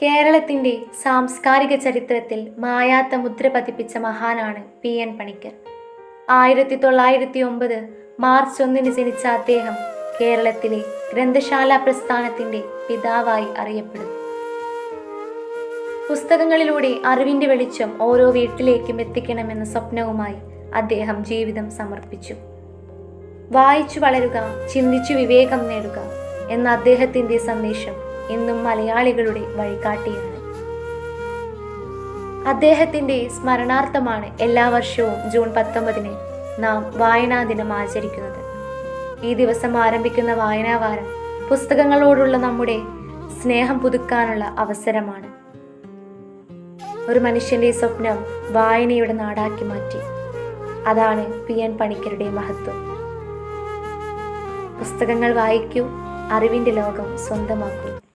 കേരളത്തിൻ്റെ സാംസ്കാരിക ചരിത്രത്തിൽ മായാത്ത മുദ്ര പതിപ്പിച്ച മഹാനാണ് PN പണിക്കർ. 1909 മാർച്ച് 1 ജനിച്ച അദ്ദേഹം കേരളത്തിലെ ഗ്രന്ഥശാല പ്രസ്ഥാനത്തിൻ്റെ പിതാവായി അറിയപ്പെടുന്നു. പുസ്തകങ്ങളിലൂടെ അറിവിൻ്റെ വെളിച്ചം ഓരോ വീട്ടിലേക്കും എത്തിക്കണമെന്ന സ്വപ്നവുമായി അദ്ദേഹം ജീവിതം സമർപ്പിച്ചു. വായിച്ചു വളരുക, ചിന്തിച്ചു വിവേകം നേടുക എന്ന അദ്ദേഹത്തിൻ്റെ സന്ദേശം ഇന്നും മലയാളികളുടെ വഴികാട്ടിയാണ്. അദ്ദേഹത്തിൻ്റെ സ്മരണാർത്ഥമാണ് എല്ലാ വർഷവും ജൂൺ 19 നാം വായനാ ദിനം ആചരിക്കുന്നത്. ഈ ദിവസം ആരംഭിക്കുന്ന വായനാവാരം പുസ്തകങ്ങളോടുള്ള നമ്മുടെ സ്നേഹം പുതുക്കാനുള്ള അവസരമാണ്. ഒരു മനുഷ്യൻ്റെ സ്വപ്നം വായനയുടെ നാടാക്കി മാറ്റി. അതാണ് PN പണിക്കരുടെ മഹത്വം. പുസ്തകങ്ങൾ വായിക്കൂ, അറിവിൻ്റെ ലോകം സ്വന്തമാക്കൂ.